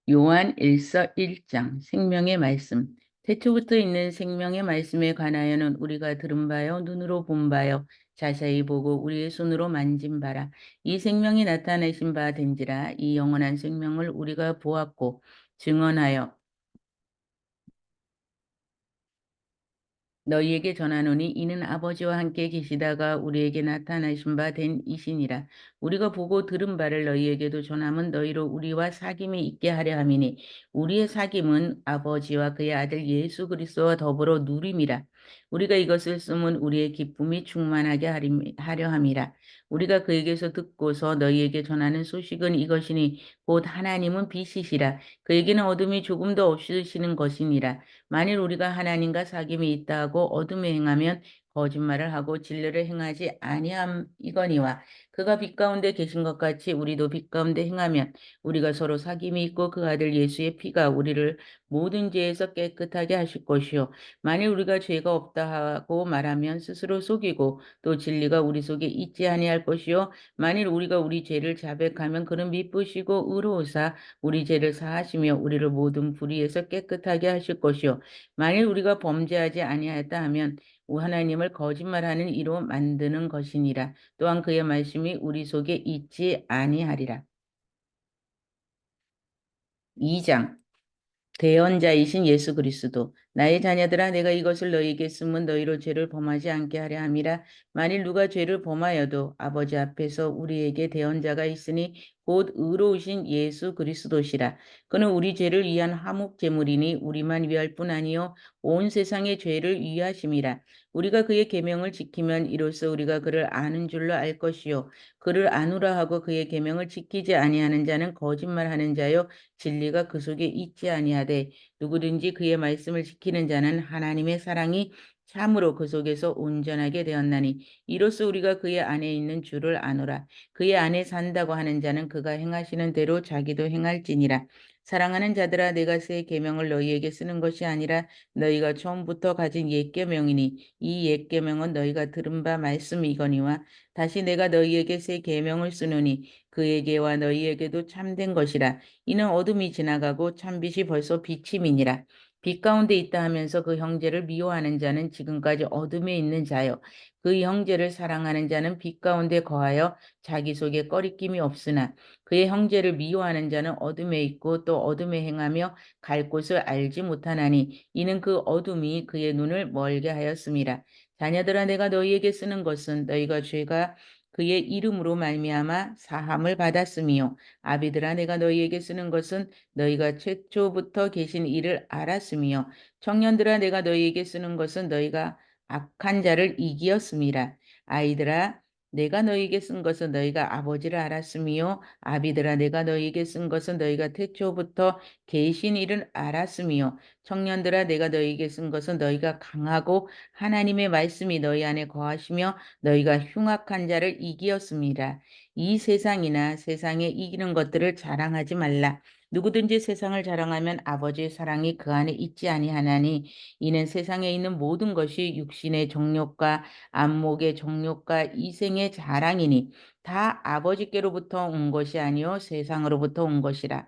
요한 1서 1장 생명의 말씀. 태초부터 있는 생명의 말씀에 관하여는 우리가 들은 바요 눈으로 본 바요 자세히 보고 우리의 손으로 만진 바라. 이 생명이 나타내신 바 된지라. 이 영원한 생명을 우리가 보았고 증언하여 너희에게 전하노니 이는 아버지와 함께 계시다가 우리에게 나타나신 바 된 이시니라. 우리가 보고 들은 바를 너희에게도 전함은 너희로 우리와 사귐이 있게 하려 함이니 우리의 사귐은 아버지와 그의 아들 예수 그리스도와 더불어 누림이라. 우리가 이것을 쓰면 우리의 기쁨이 충만하게 하려 함이라. 우리가 그에게서 듣고서 너희에게 전하는 소식은 이것이니 곧 하나님은 빛이시라. 그에게는 어둠이 조금도 없으시는 것이니라. 만일 우리가 하나님과 사귐이 있다 하고 어둠에 행하면 거짓말을 하고 진리를 행하지 아니함이거니와 그가 빛 가운데 계신 것 같이 우리도 빛 가운데 행하면 우리가 서로 사귐이 있고 그 아들 예수의 피가 우리를 모든 죄에서 깨끗하게 하실 것이요 만일 우리가 죄가 없다 하고 말하면 스스로 속이고 또 진리가 우리 속에 있지 아니할 것이요 만일 우리가 우리 죄를 자백하면 그는 미쁘시고 의로우사 우리 죄를 사하시며 우리를 모든 불의에서 깨끗하게 하실 것이요 만일 우리가 범죄하지 아니하였다 하면 하나님을 거짓말하는 이로 만드는 것이니라. 또한 그의 말씀이 우리 속에 있지 아니하리라. 2장 대언자이신 예수 그리스도 나의 자녀들아 내가 이것을 너희에게 쓰면 너희로 죄를 범하지 않게 하려 함이라. 만일 누가 죄를 범하여도 아버지 앞에서 우리에게 대언자가 있으니 곧 의로우신 예수 그리스도시라. 그는 우리 죄를 위한 화목 제물이니 우리만 위할 뿐 아니요 온 세상의 죄를 위하심이라. 우리가 그의 계명을 지키면 이로써 우리가 그를 아는 줄로 알 것이요 그를 아누라 하고 그의 계명을 지키지 아니하는 자는 거짓말하는 자요 진리가 그 속에 있지 아니하되 누구든지 그의 말씀을 지키는 자는 하나님의 사랑이 참으로 그 속에서 온전하게 되었나니 이로써 우리가 그의 안에 있는 줄을 아노라. 그의 안에 산다고 하는 자는 그가 행하시는 대로 자기도 행할지니라. 사랑하는 자들아 내가 새 계명을 너희에게 쓰는 것이 아니라 너희가 처음부터 가진 옛 계명이니 이 옛 계명은 너희가 들은 바 말씀이거니와 다시 내가 너희에게 새 계명을 쓰노니 그에게와 너희에게도 참된 것이라. 이는 어둠이 지나가고 참빛이 벌써 비침이니라. 빛 가운데 있다 하면서 그 형제를 미워하는 자는 지금까지 어둠에 있는 자요. 그 형제를 사랑하는 자는 빛 가운데 거하여 자기 속에 꺼리낌이 없으나 그의 형제를 미워하는 자는 어둠에 있고 또 어둠에 행하며 갈 곳을 알지 못하나니 이는 그 어둠이 그의 눈을 멀게 하였음이라. 자녀들아 내가 너희에게 쓰는 것은 너희가 죄가 그의 이름으로 말미암아 사함을 받았으며 아비들아 내가 너희에게 쓰는 것은 너희가 최초부터 계신 이를 알았으며 청년들아 내가 너희에게 쓰는 것은 너희가 악한 자를 이기었음이라. 아이들아 내가 너희에게 쓴 것은 너희가 아버지를 알았으며 아비들아 내가 너희에게 쓴 것은 너희가 태초부터 계신 이를 알았으며 청년들아 내가 너희에게 쓴 것은 너희가 강하고 하나님의 말씀이 너희 안에 거하시며 너희가 흉악한 자를 이기었습니다. 이 세상이나 세상에 이기는 것들을 자랑하지 말라. 누구든지 세상을 자랑하면 아버지의 사랑이 그 안에 있지 아니하나니 이는 세상에 있는 모든 것이 육신의 정욕과 안목의 정욕과 이생의 자랑이니 다 아버지께로부터 온 것이 아니요 세상으로부터 온 것이라.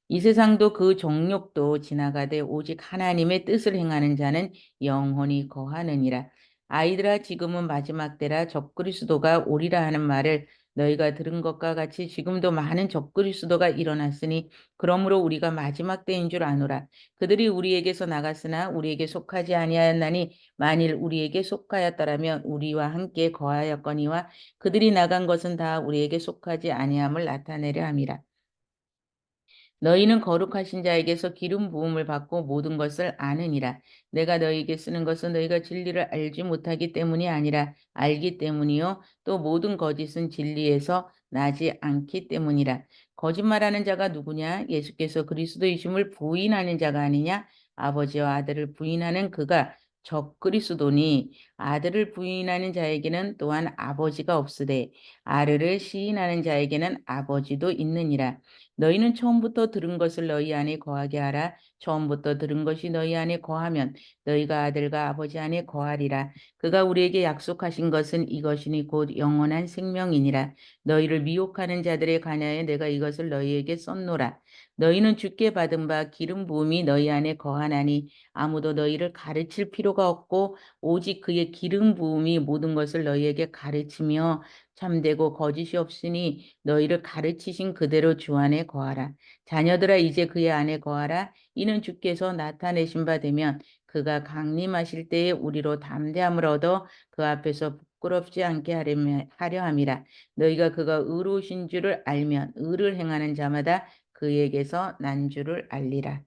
이 세상도 그 정욕도 지나가되 오직 하나님의 뜻을 행하는 자는 영원히 거하느니라. 아이들아 지금은 마지막 때라 적그리스도가 오리라 하는 말을 너희가 들은 것과 같이 지금도 많은 적그리스도가 일어났으니 그러므로 우리가 마지막 때인 줄 아노라. 그들이 우리에게서 나갔으나 우리에게 속하지 아니하였나니 만일 우리에게 속하였더라면 우리와 함께 거하였거니와 그들이 나간 것은 다 우리에게 속하지 아니함을 나타내려 함이라. 너희는 거룩하신 자에게서 기름 부음을 받고 모든 것을 아느니라. 내가 너희에게 쓰는 것은 너희가 진리를 알지 못하기 때문이 아니라 알기 때문이요. 또 모든 거짓은 진리에서 나지 않기 때문이라. 거짓말하는 자가 누구냐? 예수께서 그리스도이심을 부인하는 자가 아니냐? 아버지와 아들을 부인하는 그가 적그리스도니 아들을 부인하는 자에게는 또한 아버지가 없으되 아들을 시인하는 자에게는 아버지도 있느니라. 너희는 처음부터 들은 것을 너희 안에 거하게 하라. 처음부터 들은 것이 너희 안에 거하면 너희가 아들과 아버지 안에 거하리라. 그가 우리에게 약속하신 것은 이것이니 곧 영원한 생명이니라. 너희를 미혹하는 자들에 관하여 내가 이것을 너희에게 썼노라. 너희는 주께 받은 바 기름 부음이 너희 안에 거하나니 아무도 너희를 가르칠 필요가 없고 오직 그의 기름 부음이 모든 것을 너희에게 가르치며 참되고 거짓이 없으니 너희를 가르치신 그대로 주 안에 거하라. 자녀들아 이제 그의 안에 거하라. 이는 주께서 나타내신 바 되면 그가 강림하실 때에 우리로 담대함을 얻어 그 앞에서 부끄럽지 않게 하려 함이라. 너희가 그가 의로우신 줄을 알면 의를 행하는 자마다 그에게서 난 줄을 알리라.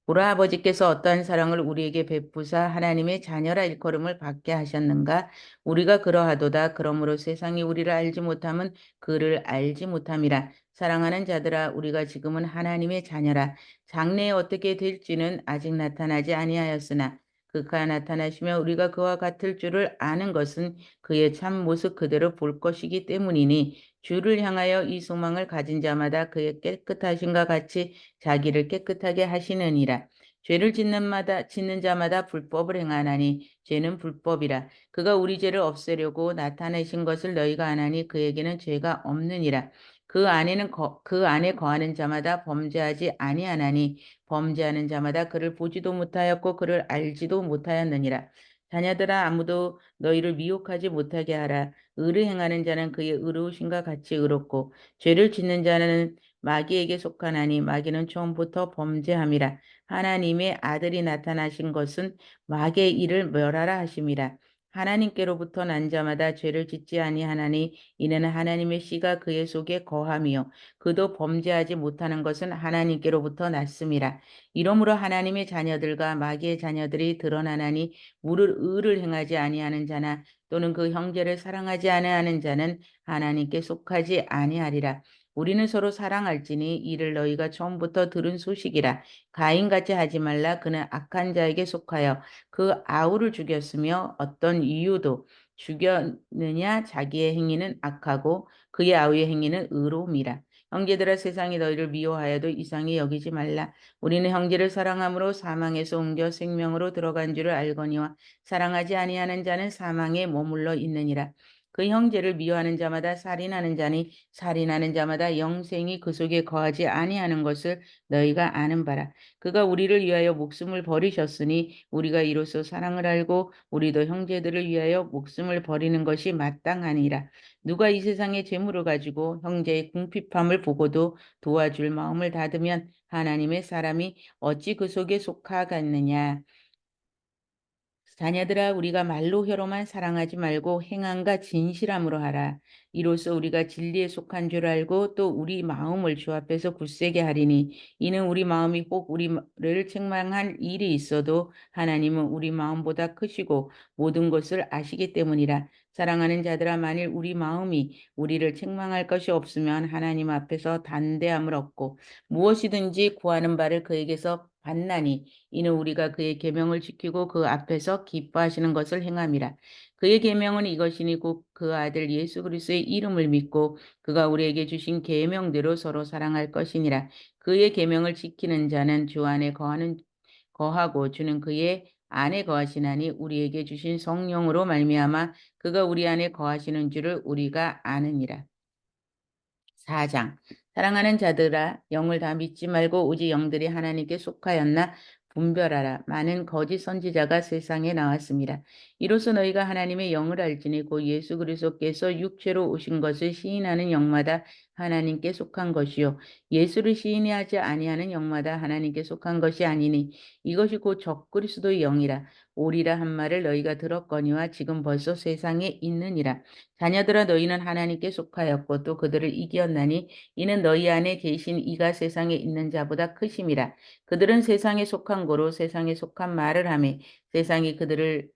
보라 아버지께서 어떠한 사랑을 우리에게 베푸사 하나님의 자녀라 일컬음을 받게 하셨는가? 우리가 그러하도다. 그러므로 세상이 우리를 알지 못함은 그를 알지 못함이라. 사랑하는 자들아 우리가 지금은 하나님의 자녀라. 장래에 어떻게 될지는 아직 나타나지 아니하였으나 그가 나타나시며 우리가 그와 같을 줄을 아는 것은 그의 참 모습 그대로 볼 것이기 때문이니 주를 향하여 이 소망을 가진 자마다 그의 깨끗하심과 같이 자기를 깨끗하게 하시느니라. 죄를 짓는 자마다 불법을 행하나니 죄는 불법이라. 그가 우리 죄를 없애려고 나타내신 것을 너희가 아나니 그에게는 죄가 없느니라. 그 안에 거하는 자마다 범죄하지 아니하나니 범죄하는 자마다 그를 보지도 못하였고 그를 알지도 못하였느니라. 자녀들아 아무도 너희를 미혹하지 못하게 하라. 의를 행하는 자는 그의 의로우심과 같이 의롭고 죄를 짓는 자는 마귀에게 속하나니 마귀는 처음부터 범죄함이라. 하나님의 아들이 나타나신 것은 마귀의 일을 멸하라 하심이라. 하나님께로부터 난 자마다 죄를 짓지 아니하나니 이는 하나님의 씨가 그의 속에 거함이요 그도 범죄하지 못하는 것은 하나님께로부터 났음이라. 이러므로 하나님의 자녀들과 마귀의 자녀들이 드러나나니 무릇 의를 행하지 아니하는 자나 또는 그 형제를 사랑하지 아니하는 자는 하나님께 속하지 아니하리라. 우리는 서로 사랑할지니 이를 너희가 처음부터 들은 소식이라. 가인같이 하지 말라. 그는 악한 자에게 속하여 그 아우를 죽였으며 어떤 이유도 죽였느냐 자기의 행위는 악하고 그의 아우의 행위는 의로움이라. 형제들아 세상이 너희를 미워하여도 이상히 여기지 말라. 우리는 형제를 사랑함으로 사망에서 옮겨 생명으로 들어간 줄을 알거니와 사랑하지 아니하는 자는 사망에 머물러 있느니라. 그 형제를 미워하는 자마다 살인하는 자니 살인하는 자마다 영생이 그 속에 거하지 아니하는 것을 너희가 아는 바라. 그가 우리를 위하여 목숨을 버리셨으니 우리가 이로써 사랑을 알고 우리도 형제들을 위하여 목숨을 버리는 것이 마땅하니라. 누가 이 세상의 재물을 가지고 형제의 궁핍함을 보고도 도와줄 마음을 닫으면 하나님의 사람이 어찌 그 속에 속하겠느냐. 자녀들아 우리가 말로 혀로만 사랑하지 말고 행함과 진실함으로 하라. 이로써 우리가 진리에 속한 줄 알고 또 우리 마음을 주 앞에서 굳세게 하리니 이는 우리 마음이 꼭 우리를 책망할 일이 있어도 하나님은 우리 마음보다 크시고 모든 것을 아시기 때문이라. 사랑하는 자들아 만일 우리 마음이 우리를 책망할 것이 없으면 하나님 앞에서 담대함을 얻고 무엇이든지 구하는 바를 그에게서 받나니 이는 우리가 그의 계명을 지키고 그 앞에서 기뻐하시는 것을 행함이라. 그의 계명은 이것이니 곧 그 아들 예수 그리스도의 이름을 믿고 그가 우리에게 주신 계명대로 서로 사랑할 것이니라. 그의 계명을 지키는 자는 주 안에 거하고 주는 그의 안에 거하시나니 우리에게 주신 성령으로 말미암아 그가 우리 안에 거하시는 줄을 우리가 아느니라. 4장. 사랑하는 자들아 영을 다 믿지 말고 오직 영들이 하나님께 속하였나 분별하라. 많은 거짓 선지자가 세상에 나왔습니다. 이로써 너희가 하나님의 영을 알지니 곧 예수 그리스도께서 육체로 오신 것을 시인하는 영마다 하나님께 속한 것이요 예수를 시인하지 아니하는 영마다 하나님께 속한 것이 아니니 이것이 곧 적그리스도의 영이라. 오리라 한 말을 너희가 들었거니와 지금 벌써 세상에 있느니라. 자녀들아 너희는 하나님께 속하였고 또 그들을 이기었나니 이는 너희 안에 계신 이가 세상에 있는 자보다 크심이라. 그들은 세상에 속한 고로 세상에 속한 말을 하며 세상이 그들의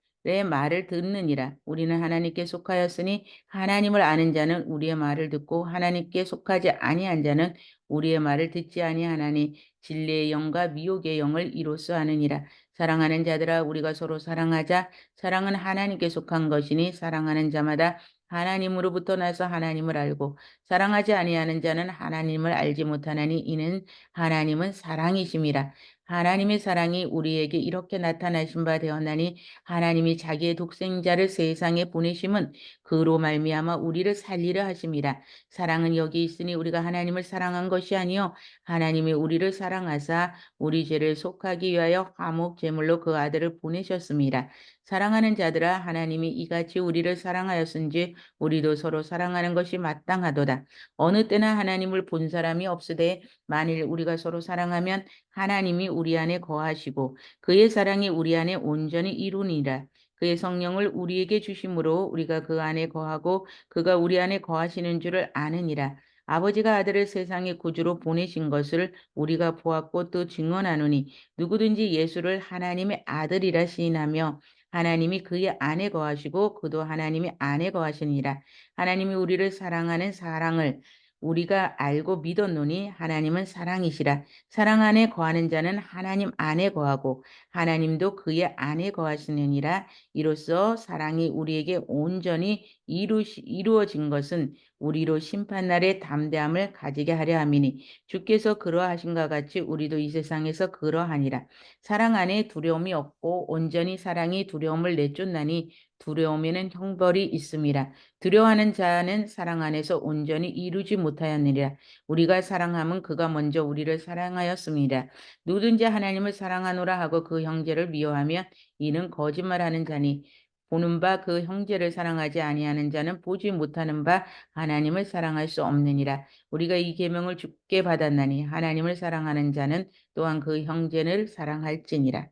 말을 듣느니라. 우리는 하나님께 속하였으니 하나님을 아는 자는 우리의 말을 듣고 하나님께 속하지 아니한 자는 우리의 말을 듣지 아니하나니 진리의 영과 미혹의 영을 이로써 아느니라. 사랑하는 자들아 우리가 서로 사랑하자. 사랑은 하나님께 속한 것이니 사랑하는 자마다 하나님으로부터 나서 하나님을 알고 사랑하지 아니하는 자는 하나님을 알지 못하나니 이는 하나님은 사랑이심이라. 하나님의 사랑이 우리에게 이렇게 나타나신 바 되었나니 하나님이 자기의 독생자를 세상에 보내심은 그로 말미암아 우리를 살리려 하심이라. 사랑은 여기 있으니 우리가 하나님을 사랑한 것이 아니요 하나님이 우리를 사랑하사 우리 죄를 속하기 위하여 화목 제물로 그 아들을 보내셨습니다. 사랑하는 자들아 하나님이 이같이 우리를 사랑하였은지 우리도 서로 사랑하는 것이 마땅하도다. 어느 때나 하나님을 본 사람이 없으되 만일 우리가 서로 사랑하면 하나님이 우리 안에 거하시고 그의 사랑이 우리 안에 온전히 이루니라. 그의 성령을 우리에게 주심으로 우리가 그 안에 거하고 그가 우리 안에 거하시는 줄을 아느니라. 아버지가 아들을 세상의 구주로 보내신 것을 우리가 보았고 또 증언하노니 누구든지 예수를 하나님의 아들이라 시인하며 하나님이 그의 안에 거하시고 그도 하나님의 안에 거하시니라. 하나님이 우리를 사랑하는 사랑을 우리가 알고 믿었노니 하나님은 사랑이시라. 사랑 안에 거하는 자는 하나님 안에 거하고 하나님도 그의 안에 거하시느니라. 이로써 사랑이 우리에게 온전히 이루어진 것은 우리로 심판날의 담대함을 가지게 하려 함이니 주께서 그러하신가 같이 우리도 이 세상에서 그러하니라. 사랑 안에 두려움이 없고 온전히 사랑이 두려움을 내쫓나니 두려움에는 형벌이 있음이라. 두려워하는 자는 사랑 안에서 온전히 이루지 못하였느니라. 우리가 사랑함은 그가 먼저 우리를 사랑하였습니다. 누구든지 하나님을 사랑하노라 하고 그 형제를 미워하면 이는 거짓말하는 자니 보는 바 그 형제를 사랑하지 아니하는 자는 보지 못하는 바 하나님을 사랑할 수 없느니라. 우리가 이 계명을 주께 받았나니 하나님을 사랑하는 자는 또한 그 형제를 사랑할지니라.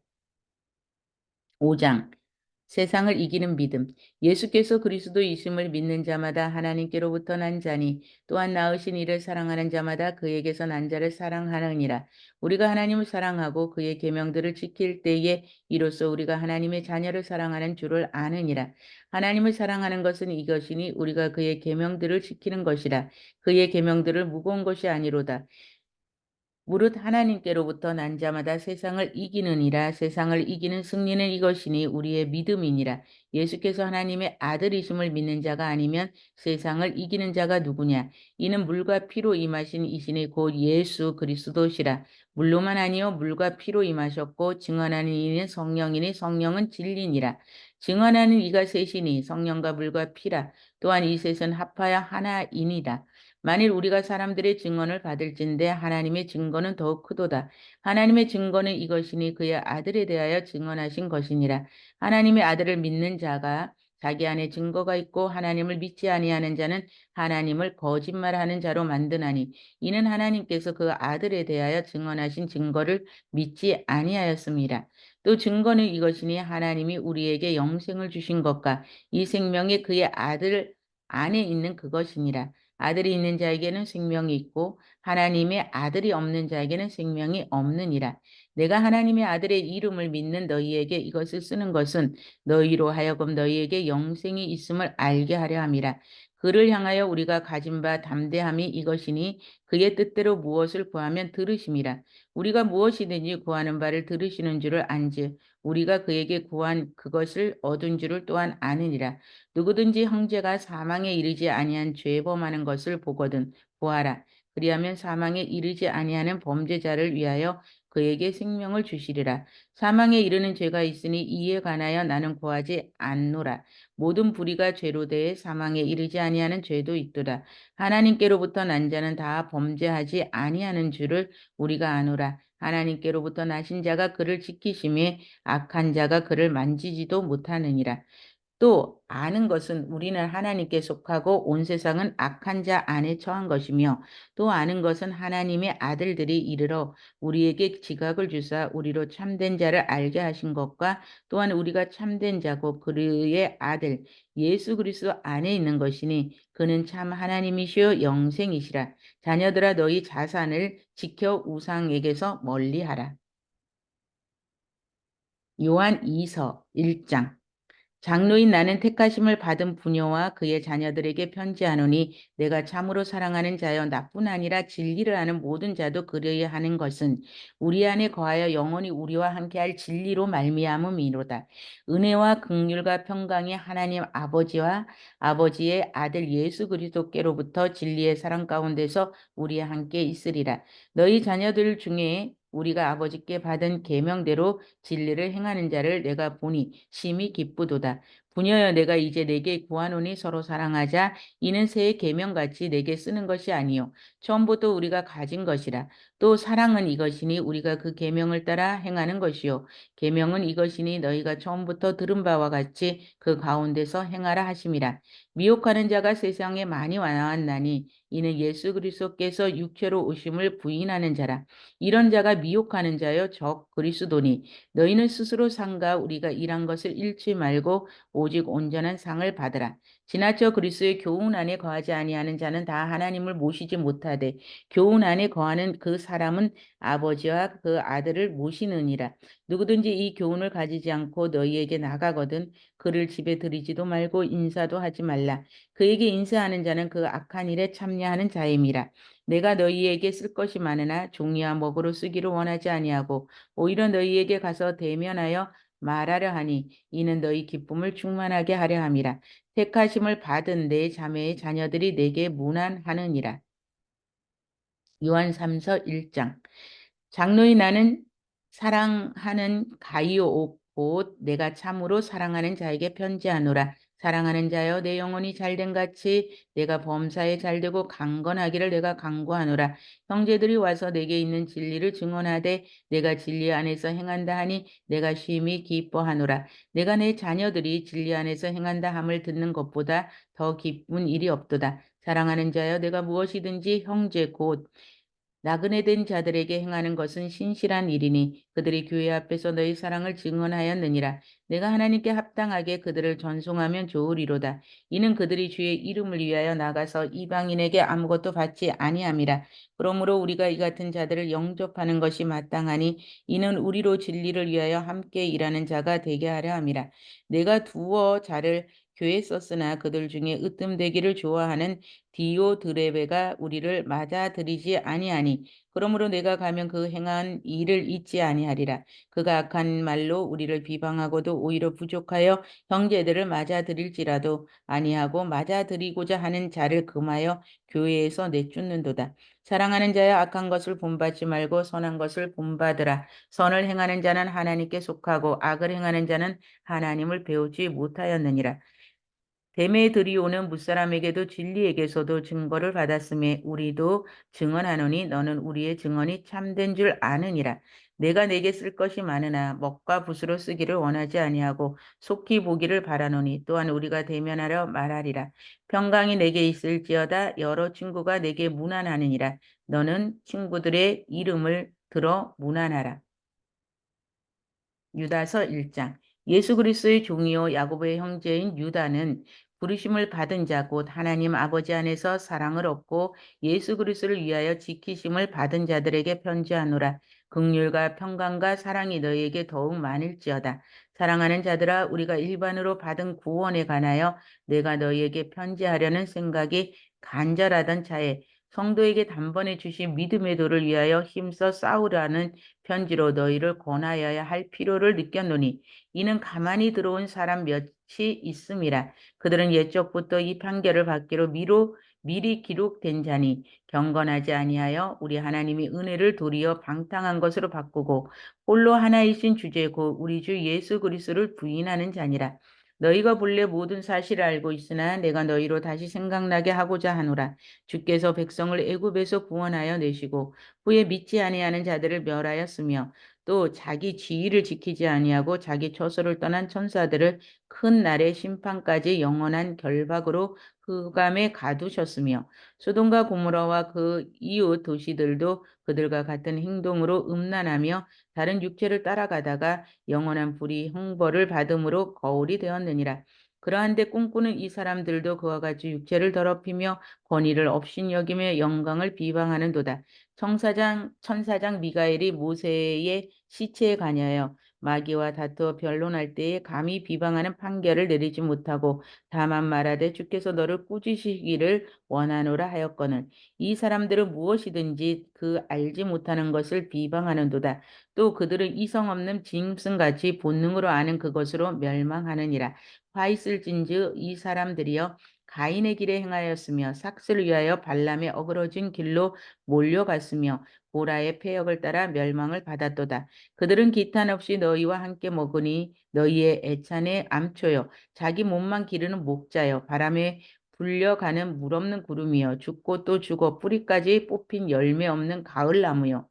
5장 세상을 이기는 믿음. 예수께서 그리스도이심을 믿는 자마다 하나님께로부터 난 자니 또한 낳으신 이를 사랑하는 자마다 그에게서 난 자를 사랑하느니라. 우리가 하나님을 사랑하고 그의 계명들을 지킬 때에 이로써 우리가 하나님의 자녀를 사랑하는 줄을 아느니라. 하나님을 사랑하는 것은 이것이니 우리가 그의 계명들을 지키는 것이라. 그의 계명들을 무거운 것이 아니로다. 무릇 하나님께로부터 난 자마다 세상을 이기느니라. 세상을 이기는 승리는 이것이니 우리의 믿음이니라. 예수께서 하나님의 아들이심을 믿는 자가 아니면 세상을 이기는 자가 누구냐? 이는 물과 피로 임하신 이신이 곧 예수 그리스도시라. 물로만 아니요 물과 피로 임하셨고 증언하는 이는 성령이니 성령은 진리니라. 증언하는 이가 셋이니 성령과 물과 피라. 또한 이 셋은 합하여 하나이니라. 만일 우리가 사람들의 증언을 받을진대 하나님의 증거는 더욱 크도다. 하나님의 증거는 이것이니 그의 아들에 대하여 증언하신 것이니라. 하나님의 아들을 믿는 자가 자기 안에 증거가 있고 하나님을 믿지 아니하는 자는 하나님을 거짓말하는 자로 만드나니 이는 하나님께서 그 아들에 대하여 증언하신 증거를 믿지 아니하였습니다. 또 증거는 이것이니 하나님이 우리에게 영생을 주신 것과 이 생명이 그의 아들 안에 있는 그것이니라. 아들이 있는 자에게는 생명이 있고 하나님의 아들이 없는 자에게는 생명이 없느니라. 내가 하나님의 아들의 이름을 믿는 너희에게 이것을 쓰는 것은 너희로 하여금 너희에게 영생이 있음을 알게 하려 함이라. 그를 향하여 우리가 가진 바 담대함이 이것이니 그의 뜻대로 무엇을 구하면 들으심이라. 우리가 무엇이든지 구하는 바를 들으시는 줄을 안즉 우리가 그에게 구한 그것을 얻은 줄을 또한 아느니라. 누구든지 형제가 사망에 이르지 아니한 죄 범하는 것을 보거든 보아라. 그리하면 사망에 이르지 아니하는 범죄자를 위하여 그에게 생명을 주시리라. 사망에 이르는 죄가 있으니 이에 관하여 나는 구하지 않노라. 모든 불의가 죄로 대해 사망에 이르지 아니하는 죄도 있도다. 하나님께로부터 난 자는 다 범죄하지 아니하는 줄을 우리가 아노라. 하나님께로부터 나신 자가 그를 지키심에 악한 자가 그를 만지지도 못하느니라. 또 아는 것은 우리는 하나님께 속하고 온 세상은 악한 자 안에 처한 것이며 또 아는 것은 하나님의 아들들이 이르러 우리에게 지각을 주사 우리로 참된 자를 알게 하신 것과 또한 우리가 참된 자고 그의 아들 예수 그리스도 안에 있는 것이니 그는 참 하나님이시요 영생이시라. 자녀들아 너희 자산을 지켜 우상에게서 멀리하라. 요한 2서 1장 장로인 나는 택하심을 받은 부녀와 그의 자녀들에게 편지하노니 내가 참으로 사랑하는 자여 나뿐 아니라 진리를 아는 모든 자도 그려야 하는 것은 우리 안에 거하여 영원히 우리와 함께할 진리로 말미암음이로다. 은혜와 긍휼과 평강이 하나님 아버지와 아버지의 아들 예수 그리스도께로부터 진리의 사랑 가운데서 우리와 함께 있으리라. 너희 자녀들 중에 우리가 아버지께 받은 계명대로 진리를 행하는 자를 내가 보니 심히 기쁘도다. 부녀여 내가 이제 내게 구하노니 서로 사랑하자. 이는 새 계명같이 내게 쓰는 것이 아니요 처음부터 우리가 가진 것이라. 또 사랑은 이것이니 우리가 그 계명을 따라 행하는 것이요 계명은 이것이니 너희가 처음부터 들은 바와 같이 그 가운데서 행하라 하심이라. 미혹하는 자가 세상에 많이 나왔나니 이는 예수 그리스도께서 육체로 오심을 부인하는 자라. 이런 자가 미혹하는 자여 적 그리스도니 너희는 스스로 상가 우리가 일한 것을 잃지 말고 오직 온전한 상을 받으라. 지나쳐 그리스도의 교훈 안에 거하지 아니하는 자는 다 하나님을 모시지 못하되 교훈 안에 거하는 그 사람은 아버지와 그 아들을 모시느니라. 누구든지 이 교훈을 가지지 않고 너희에게 나가거든 그를 집에 들이지도 말고 인사도 하지 말라. 그에게 인사하는 자는 그 악한 일에 참여하는 자임이라. 내가 너희에게 쓸 것이 많으나 종이와 먹으로 쓰기를 원하지 아니하고 오히려 너희에게 가서 대면하여 말하려 하니 이는 너희 기쁨을 충만하게 하려 함이라. 택하심을 받은 내 자매의 자녀들이 내게 문안하느니라. 요한 3서 1장. 장로인 나는 사랑하는 가이오 곧 내가 참으로 사랑하는 자에게 편지하노라. 사랑하는 자여 내 영혼이 잘된 같이 내가 범사에 잘되고 강건하기를 내가 간구하노라. 형제들이 와서 내게 있는 진리를 증언하되 내가 진리 안에서 행한다 하니 내가 심히 기뻐하노라. 내가 내 자녀들이 진리 안에서 행한다 함을 듣는 것보다 더 기쁜 일이 없도다. 사랑하는 자여 내가 무엇이든지 형제 곧 나그네 된 자들에게 행하는 것은 신실한 일이니 그들이 교회 앞에서 너희 사랑을 증언하였느니라. 내가 하나님께 합당하게 그들을 전송하면 좋으리로다. 이는 그들이 주의 이름을 위하여 나가서 이방인에게 아무것도 받지 아니함이라. 그러므로 우리가 이 같은 자들을 영접하는 것이 마땅하니 이는 우리로 진리를 위하여 함께 일하는 자가 되게 하려 함이라. 내가 두어 자를 교회 썼으나 그들 중에 으뜸되기를 좋아하는 디오드레베가 우리를 맞아들이지 아니하니 그러므로 내가 가면 그 행한 일을 잊지 아니하리라. 그가 악한 말로 우리를 비방하고도 오히려 부족하여 형제들을 맞아들일지라도 아니하고 맞아들이고자 하는 자를 금하여 교회에서 내쫓는도다. 사랑하는 자여 악한 것을 본받지 말고 선한 것을 본받으라. 선을 행하는 자는 하나님께 속하고 악을 행하는 자는 하나님을 배우지 못하였느니라. 데메드리오는 무사람에게도 진리에게서도 증거를 받았음에 우리도 증언하노니 너는 우리의 증언이 참된 줄 아느니라. 내가 내게 쓸 것이 많으나 먹과 붓으로 쓰기를 원하지 아니하고 속히 보기를 바라노니 또한 우리가 대면하려 말하리라. 평강이 내게 있을지어다 여러 친구가 내게 문안하느니라. 너는 친구들의 이름을 들어 문안하라. 유다서 1장. 예수 그리스도의 종이요 야고보의 형제인 유다는 부르심을 받은 자 곧 하나님 아버지 안에서 사랑을 얻고 예수 그리스도를 위하여 지키심을 받은 자들에게 편지하노라. 긍휼과 평강과 사랑이 너희에게 더욱 많을지어다. 사랑하는 자들아 우리가 일반으로 받은 구원에 관하여 내가 너희에게 편지하려는 생각이 간절하던 차에 성도에게 단번에 주신 믿음의 도를 위하여 힘써 싸우라는 편지로 너희를 권하여야 할 필요를 느꼈노니 이는 가만히 들어온 사람 몇이 있음이라. 그들은 옛적부터 이 판결을 받기로 미리 기록된 자니 경건하지 아니하여 우리 하나님이 은혜를 도리어 방탕한 것으로 바꾸고 홀로 하나이신 주제 곧 우리 주 예수 그리스도를 부인하는 자니라. 너희가 본래 모든 사실을 알고 있으나 내가 너희로 다시 생각나게 하고자 하노라. 주께서 백성을 애굽에서 구원하여 내시고 후에 믿지 아니하는 자들을 멸하였으며 또 자기 지위를 지키지 아니하고 자기 처소를 떠난 천사들을 큰 날의 심판까지 영원한 결박으로 흑암에 가두셨으며 소돔과 고모라와 그 이웃 도시들도 그들과 같은 행동으로 음란하며 다른 육체를 따라가다가 영원한 불의 형벌을 받음으로 거울이 되었느니라. 그러한데 꿈꾸는 이 사람들도 그와 같이 육체를 더럽히며 권위를 업신여기며 영광을 비방하는도다. 천사장 미가엘이 모세의 시체에 관하여 마귀와 다투어 변론할 때에 감히 비방하는 판결을 내리지 못하고 다만 말하되 주께서 너를 꾸짖으시기를 원하노라 하였거늘 이 사람들은 무엇이든지 그 알지 못하는 것을 비방하는도다. 또 그들은 이성 없는 짐승같이 본능으로 아는 그것으로 멸망하느니라. 화 있을진즉 이 사람들이여 가인의 길에 행하였으며 삭슬을 위하여 발람의 어그러진 길로 몰려갔으며 보라의 패역을 따라 멸망을 받았도다. 그들은 기탄 없이 너희와 함께 먹으니 너희의 애찬의 암초여 자기 몸만 기르는 목자여 바람에 불려가는 물 없는 구름이여 죽고 또 죽어 뿌리까지 뽑힌 열매 없는 가을나무여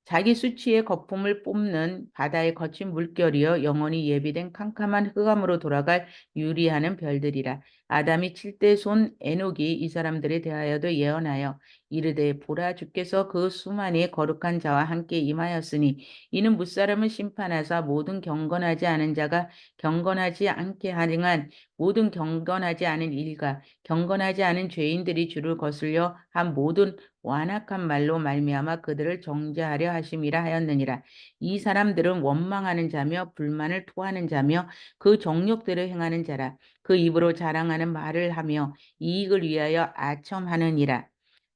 자기 수치의 거품을 뽐는 바다의 거친 물결이여 영원히 예비된 캄캄한 흑암으로 돌아갈 유리하는 별들이라. 아담이 칠대 손 에녹이 이 사람들에 대하여도 예언하여 이르되 보라 주께서 그 수만이 거룩한 자와 함께 임하였으니 이는 무사람을 심판하사 모든 경건하지 않은 자가 경건하지 않게 하능한 모든 경건하지 않은 일가 경건하지 않은 죄인들이 주를 거슬려 한 모든 완악한 말로 말미암아 그들을 정죄하려 하심이라 하였느니라. 이 사람들은 원망하는 자며 불만을 토하는 자며 그 정욕대로 행하는 자라. 그 입으로 자랑하는 말을 하며 이익을 위하여 아첨하느니라.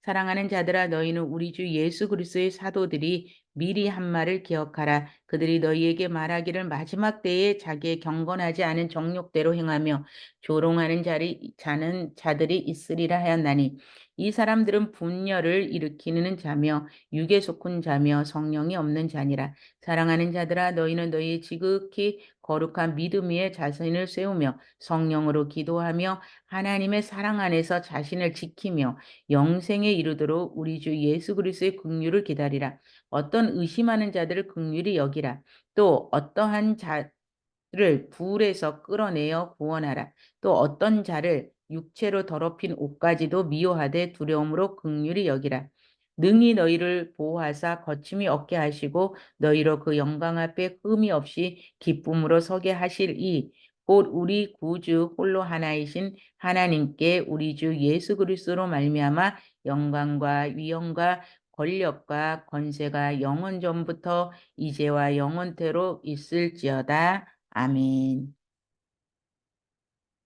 사랑하는 자들아 너희는 우리 주 예수 그리스도의 사도들이 미리 한 말을 기억하라. 그들이 너희에게 말하기를 마지막 때에 자기의 경건하지 않은 정욕대로 행하며 조롱하는 자는 자들이 있으리라 하였나니 이 사람들은 분열을 일으키는 자며 육에 속한 자며 성령이 없는 자니라. 사랑하는 자들아 너희는 너희 지극히 거룩한 믿음 위에 자신을 세우며 성령으로 기도하며 하나님의 사랑 안에서 자신을 지키며 영생에 이르도록 우리 주 예수 그리스도의 긍휼을 기다리라. 어떤 의심하는 자들을 긍휼히 여기라. 또 어떠한 자를 불에서 끌어내어 구원하라. 또 어떤 자를 육체로 더럽힌 옷까지도 미워하되 두려움으로 긍휼히 여기라. 능히 너희를 보호하사 거침이 없게 하시고 너희로 그 영광 앞에 흠이 없이 기쁨으로 서게 하실 곧 우리 구주 홀로 하나이신 하나님께 우리 주 예수 그리스도로 말미암아 영광과 위엄과 권력과 권세가 영원 전부터 이제와 영원토록 있을지어다. 아멘.